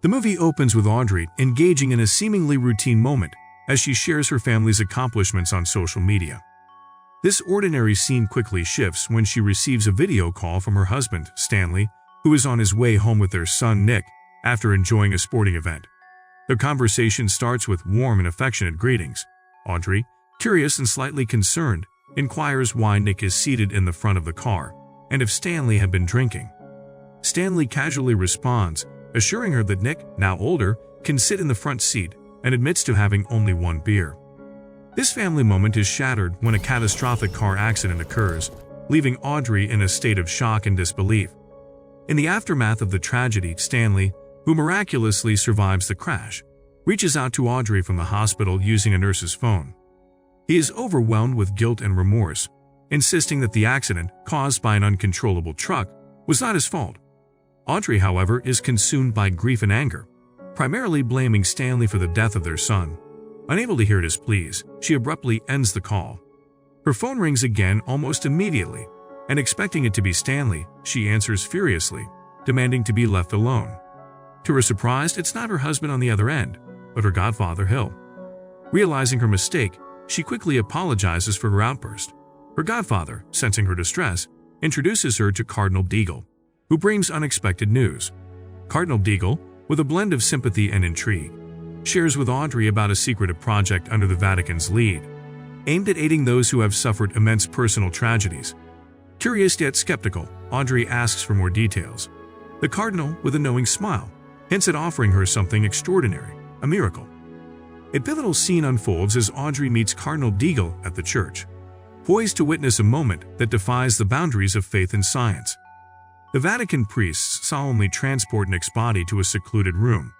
The movie opens with Audrey engaging in a seemingly routine moment as she shares her family's accomplishments on social media. This ordinary scene quickly shifts when she receives a video call from her husband, Stanley, who is on his way home with their son, Nick, after enjoying a sporting event. Their conversation starts with warm and affectionate greetings. Audrey, curious and slightly concerned, inquires why Nick is seated in the front of the car and if Stanley had been drinking. Stanley casually responds, assuring her that Nick, now older, can sit in the front seat and admits to having only one beer. This family moment is shattered when a catastrophic car accident occurs, leaving Audrey in a state of shock and disbelief. In the aftermath of the tragedy, Stanley, who miraculously survives the crash, reaches out to Audrey from the hospital using a nurse's phone. He is overwhelmed with guilt and remorse, insisting that the accident, caused by an uncontrollable truck, was not his fault. Audrey, however, is consumed by grief and anger, primarily blaming Stanley for the death of their son. Unable to hear his pleas, she abruptly ends the call. Her phone rings again almost immediately, and expecting it to be Stanley, she answers furiously, demanding to be left alone. To her surprise, it's not her husband on the other end, but her godfather, Hill. Realizing her mistake, she quickly apologizes for her outburst. Her godfather, sensing her distress, introduces her to Cardinal Deagle, who brings unexpected news. Cardinal Deagle, with a blend of sympathy and intrigue, shares with Audrey about a secretive project under the Vatican's lead, aimed at aiding those who have suffered immense personal tragedies. Curious yet skeptical, Audrey asks for more details. The Cardinal, with a knowing smile, hints at offering her something extraordinary, a miracle. A pivotal scene unfolds as Audrey meets Cardinal Deagle at the church, poised to witness a moment that defies the boundaries of faith and science. The Vatican priests solemnly transport Nick's body to a secluded room,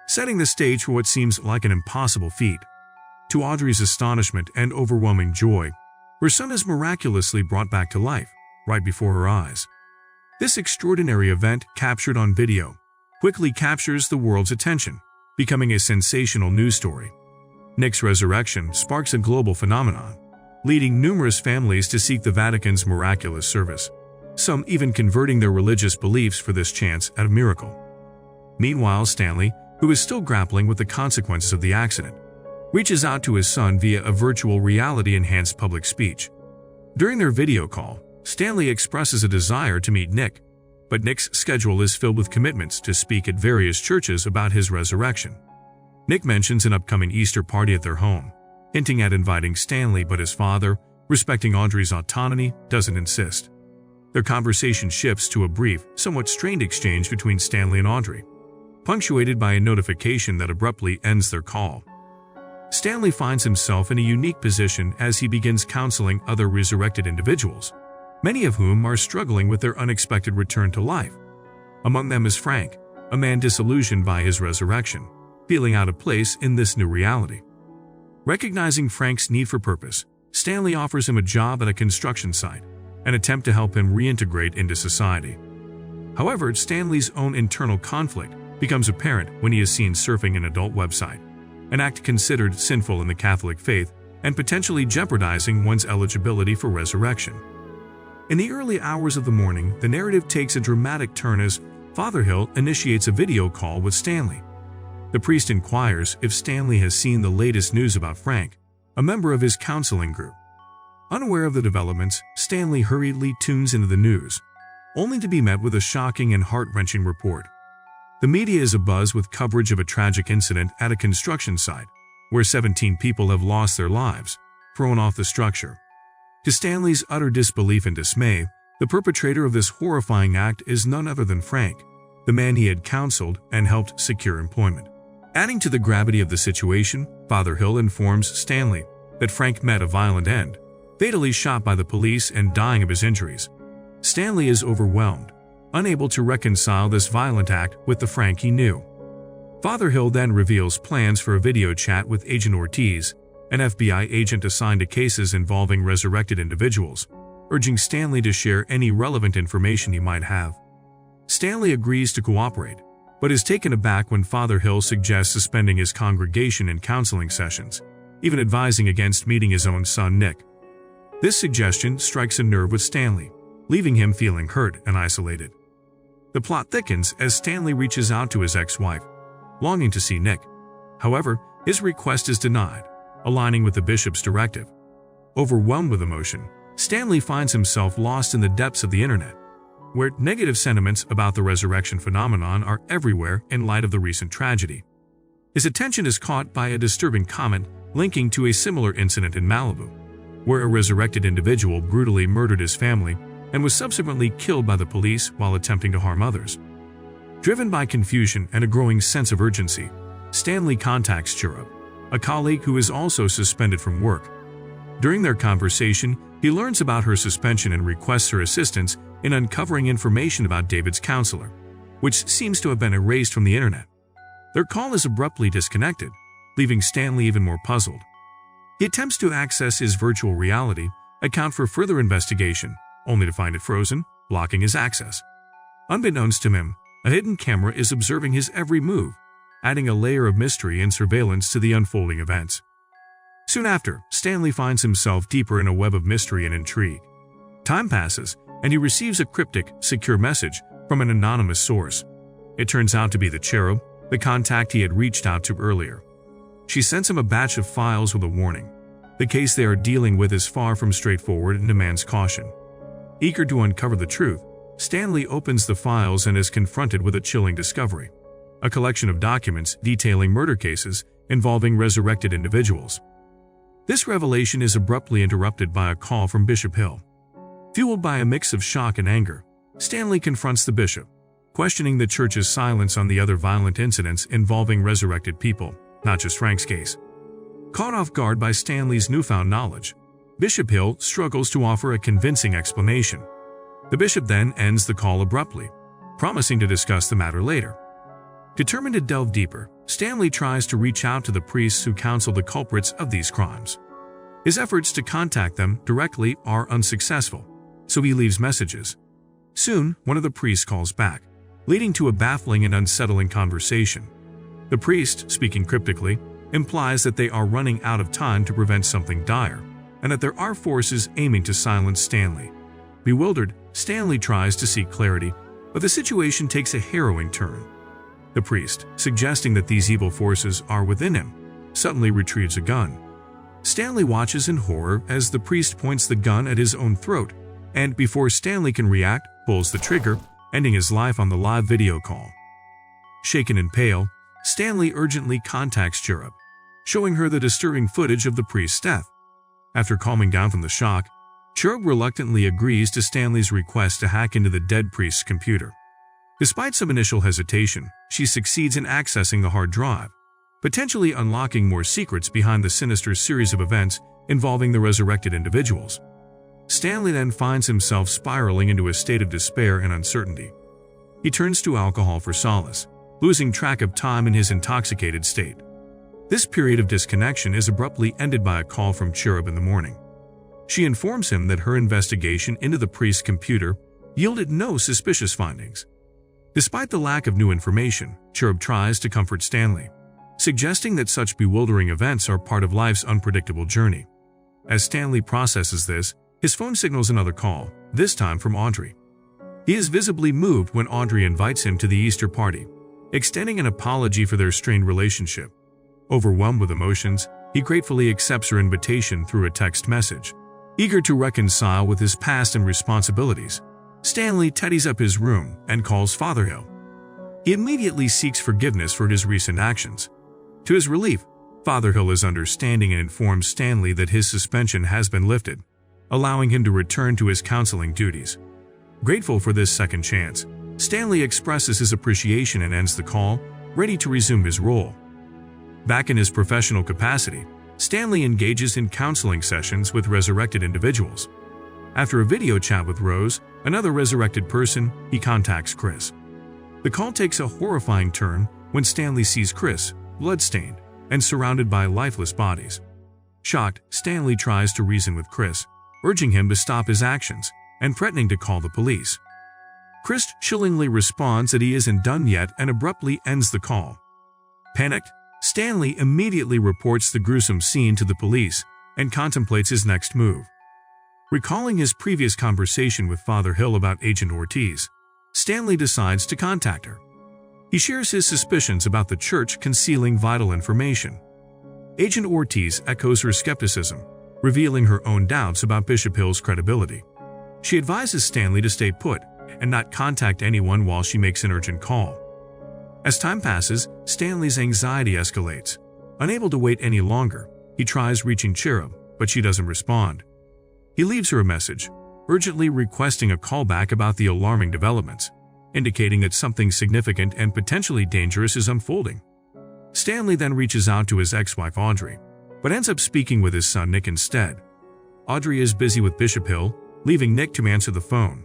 setting the stage for what seems like an impossible feat. To Audrey's astonishment and overwhelming joy, her son is miraculously brought back to life, right before her eyes. This extraordinary event, captured on video, quickly captures the world's attention, becoming a sensational news story. Nick's resurrection sparks a global phenomenon, leading numerous families to seek the Vatican's miraculous service, some even converting their religious beliefs for this chance at a miracle. Meanwhile, Stanley, who is still grappling with the consequences of the accident, reaches out to his son via a virtual reality-enhanced public speech. During their video call, Stanley expresses a desire to meet Nick, but Nick's schedule is filled with commitments to speak at various churches about his resurrection. Nick mentions an upcoming Easter party at their home, hinting at inviting Stanley, but his father, respecting Audrey's autonomy, doesn't insist. Their conversation shifts to a brief, somewhat strained exchange between Stanley and Audrey, punctuated by a notification that abruptly ends their call. Stanley finds himself in a unique position as he begins counseling other resurrected individuals, many of whom are struggling with their unexpected return to life. Among them is Frank, a man disillusioned by his resurrection, feeling out of place in this new reality. Recognizing Frank's need for purpose, Stanley offers him a job at a construction site, an attempt to help him reintegrate into society. However, Stanley's own internal conflict becomes apparent when he is seen surfing an adult website, an act considered sinful in the Catholic faith and potentially jeopardizing one's eligibility for resurrection. In the early hours of the morning, the narrative takes a dramatic turn as Father Hill initiates a video call with Stanley. The priest inquires if Stanley has seen the latest news about Frank, a member of his counseling group. Unaware of the developments, Stanley hurriedly tunes into the news, only to be met with a shocking and heart-wrenching report. The media is abuzz with coverage of a tragic incident at a construction site, where 17 people have lost their lives, thrown off the structure. To Stanley's utter disbelief and dismay, the perpetrator of this horrifying act is none other than Frank, the man he had counseled and helped secure employment. Adding to the gravity of the situation, Father Hill informs Stanley that Frank met a violent end, fatally shot by the police and dying of his injuries. Stanley is overwhelmed, unable to reconcile this violent act with the Frank he knew. Father Hill then reveals plans for a video chat with Agent Ortiz, an FBI agent assigned to cases involving resurrected individuals, urging Stanley to share any relevant information he might have. Stanley agrees to cooperate, but is taken aback when Father Hill suggests suspending his congregation and counseling sessions, even advising against meeting his own son Nick. This suggestion strikes a nerve with Stanley, leaving him feeling hurt and isolated. The plot thickens as Stanley reaches out to his ex-wife, longing to see Nick. However, his request is denied, aligning with the bishop's directive. Overwhelmed with emotion, Stanley finds himself lost in the depths of the internet, where negative sentiments about the resurrection phenomenon are everywhere in light of the recent tragedy. His attention is caught by a disturbing comment linking to a similar incident in Malibu, where a resurrected individual brutally murdered his family and was subsequently killed by the police while attempting to harm others. Driven by confusion and a growing sense of urgency, Stanley contacts Cherub, a colleague who is also suspended from work. During their conversation, he learns about her suspension and requests her assistance in uncovering information about David's counselor, which seems to have been erased from the internet. Their call is abruptly disconnected, leaving Stanley even more puzzled. He attempts to access his virtual reality account for further investigation, only to find it frozen, blocking his access. Unbeknownst to him, a hidden camera is observing his every move, adding a layer of mystery and surveillance to the unfolding events. Soon after, Stanley finds himself deeper in a web of mystery and intrigue. Time passes, and he receives a cryptic, secure message from an anonymous source. It turns out to be the Cherub, the contact he had reached out to earlier. She sends him a batch of files with a warning. The case they are dealing with is far from straightforward and demands caution. Eager to uncover the truth, Stanley opens the files and is confronted with a chilling discovery: a collection of documents detailing murder cases involving resurrected individuals. This revelation is abruptly interrupted by a call from Bishop Hill. Fueled by a mix of shock and anger, Stanley confronts the bishop, questioning the church's silence on the other violent incidents involving resurrected people, not just Frank's case. Caught off guard by Stanley's newfound knowledge, Bishop Hill struggles to offer a convincing explanation. The bishop then ends the call abruptly, promising to discuss the matter later. Determined to delve deeper, Stanley tries to reach out to the priests who counsel the culprits of these crimes. His efforts to contact them directly are unsuccessful, so he leaves messages. Soon, one of the priests calls back, leading to a baffling and unsettling conversation. The priest, speaking cryptically, implies that they are running out of time to prevent something dire, and that there are forces aiming to silence Stanley. Bewildered, Stanley tries to seek clarity, but the situation takes a harrowing turn. The priest, suggesting that these evil forces are within him, suddenly retrieves a gun. Stanley watches in horror as the priest points the gun at his own throat, and before Stanley can react, pulls the trigger, ending his life on the live video call. Shaken and pale, Stanley urgently contacts Cherub, showing her the disturbing footage of the priest's death. After calming down from the shock, Cherub reluctantly agrees to Stanley's request to hack into the dead priest's computer. Despite some initial hesitation, she succeeds in accessing the hard drive, potentially unlocking more secrets behind the sinister series of events involving the resurrected individuals. Stanley then finds himself spiraling into a state of despair and uncertainty. He turns to alcohol for solace, losing track of time in his intoxicated state. This period of disconnection is abruptly ended by a call from Cherub in the morning. She informs him that her investigation into the priest's computer yielded no suspicious findings. Despite the lack of new information, Cherub tries to comfort Stanley, suggesting that such bewildering events are part of life's unpredictable journey. As Stanley processes this, his phone signals another call, this time from Audrey. He is visibly moved when Audrey invites him to the Easter party, extending an apology for their strained relationship. Overwhelmed with emotions, he gratefully accepts her invitation through a text message. Eager to reconcile with his past and responsibilities, Stanley tidies up his room and calls Father Hill. He immediately seeks forgiveness for his recent actions. To his relief, Father Hill is understanding and informs Stanley that his suspension has been lifted, allowing him to return to his counseling duties. Grateful for this second chance, Stanley expresses his appreciation and ends the call, ready to resume his role. Back in his professional capacity, Stanley engages in counseling sessions with resurrected individuals. After a video chat with Rose, another resurrected person, he contacts Chris. The call takes a horrifying turn when Stanley sees Chris, blood-stained, and surrounded by lifeless bodies. Shocked, Stanley tries to reason with Chris, urging him to stop his actions and threatening to call the police. Chris chillingly responds that he isn't done yet and abruptly ends the call. Panicked, Stanley immediately reports the gruesome scene to the police and contemplates his next move. Recalling his previous conversation with Father Hill about Agent Ortiz, Stanley decides to contact her. He shares his suspicions about the church concealing vital information. Agent Ortiz echoes her skepticism, revealing her own doubts about Bishop Hill's credibility. She advises Stanley to stay put and not contact anyone while she makes an urgent call. As time passes, Stanley's anxiety escalates. Unable to wait any longer, he tries reaching Cherub, but she doesn't respond. He leaves her a message, urgently requesting a callback about the alarming developments, indicating that something significant and potentially dangerous is unfolding. Stanley then reaches out to his ex-wife Audrey, but ends up speaking with his son Nick instead. Audrey is busy with Bishop Hill, leaving Nick to answer the phone.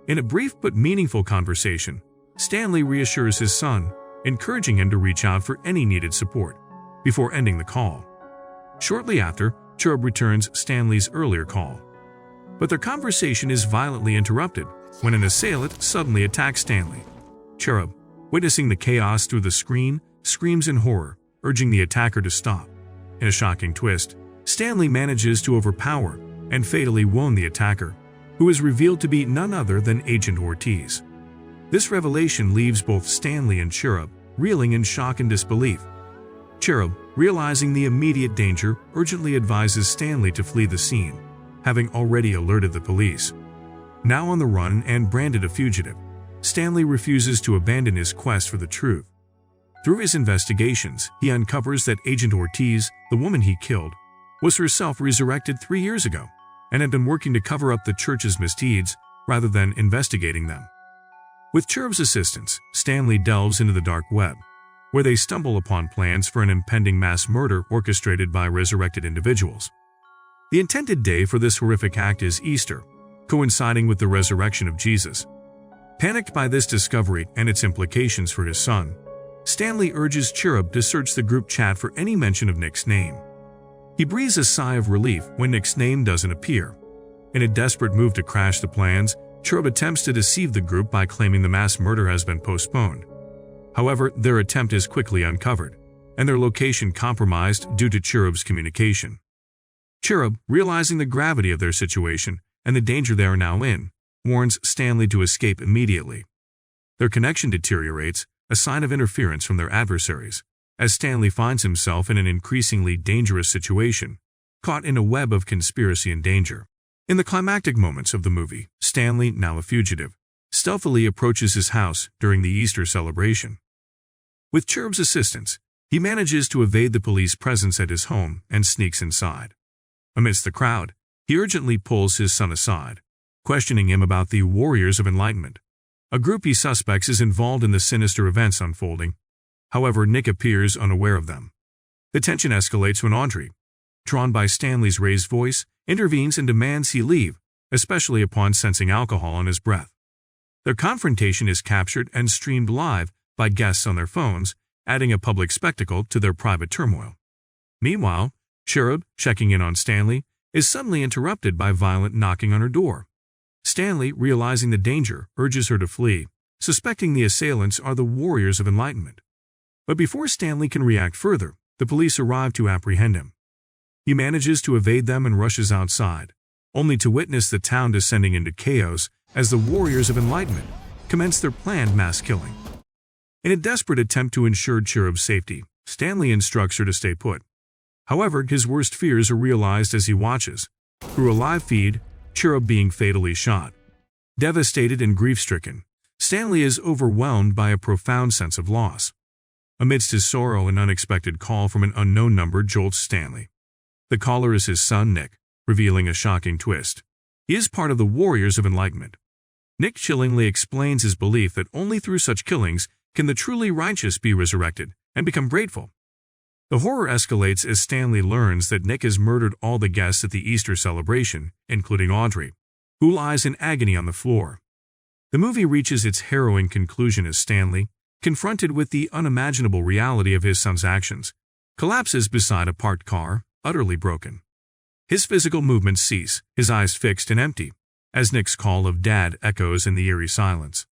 In a brief but meaningful conversation, Stanley reassures his son, encouraging him to reach out for any needed support, before ending the call. Shortly after, Cherub returns Stanley's earlier call. But their conversation is violently interrupted when an assailant suddenly attacks Stanley. Cherub, witnessing the chaos through the screen, screams in horror, urging the attacker to stop. In a shocking twist, Stanley manages to overpower and fatally wound the attacker, who is revealed to be none other than Agent Ortiz. This revelation leaves both Stanley and Cherub reeling in shock and disbelief. Cherub, realizing the immediate danger, urgently advises Stanley to flee the scene, having already alerted the police. Now on the run and branded a fugitive, Stanley refuses to abandon his quest for the truth. Through his investigations, he uncovers that Agent Ortiz, the woman he killed, was herself resurrected 3 years ago and had been working to cover up the church's misdeeds rather than investigating them. With Cherub's assistance, Stanley delves into the dark web, where they stumble upon plans for an impending mass murder orchestrated by resurrected individuals. The intended day for this horrific act is Easter, coinciding with the resurrection of Jesus. Panicked by this discovery and its implications for his son, Stanley urges Cherub to search the group chat for any mention of Nick's name. He breathes a sigh of relief when Nick's name doesn't appear. In a desperate move to crash the plans, Cherub attempts to deceive the group by claiming the mass murder has been postponed. However, their attempt is quickly uncovered, and their location compromised due to Cherub's communication. Cherub, realizing the gravity of their situation and the danger they are now in, warns Stanley to escape immediately. Their connection deteriorates, a sign of interference from their adversaries, as Stanley finds himself in an increasingly dangerous situation, caught in a web of conspiracy and danger. In the climactic moments of the movie, Stanley, now a fugitive, stealthily approaches his house during the Easter celebration. With Cherub's assistance, he manages to evade the police presence at his home and sneaks inside. Amidst the crowd, he urgently pulls his son aside, questioning him about the Warriors of Enlightenment, a group he suspects is involved in the sinister events unfolding. However, Nick appears unaware of them. The tension escalates when Audrey, drawn by Stanley's raised voice, intervenes and demands he leave, especially upon sensing alcohol on his breath. Their confrontation is captured and streamed live by guests on their phones, adding a public spectacle to their private turmoil. Meanwhile, Cherub, checking in on Stanley, is suddenly interrupted by violent knocking on her door. Stanley, realizing the danger, urges her to flee, suspecting the assailants are the Warriors of Enlightenment. But before Stanley can react further, the police arrive to apprehend him. He manages to evade them and rushes outside, only to witness the town descending into chaos as the Warriors of Enlightenment commence their planned mass killing. In a desperate attempt to ensure Cherub's safety, Stanley instructs her to stay put. However, his worst fears are realized as he watches, through a live feed, Cherub being fatally shot. Devastated and grief-stricken, Stanley is overwhelmed by a profound sense of loss. Amidst his sorrow, an unexpected call from an unknown number jolts Stanley. The caller is his son Nick, revealing a shocking twist. He is part of the Warriors of Enlightenment. Nick chillingly explains his belief that only through such killings can the truly righteous be resurrected and become grateful. The horror escalates as Stanley learns that Nick has murdered all the guests at the Easter celebration, including Audrey, who lies in agony on the floor. The movie reaches its harrowing conclusion as Stanley, confronted with the unimaginable reality of his son's actions, collapses beside a parked car, utterly broken. His physical movements cease, his eyes fixed and empty, as Nick's call of "Dad" echoes in the eerie silence.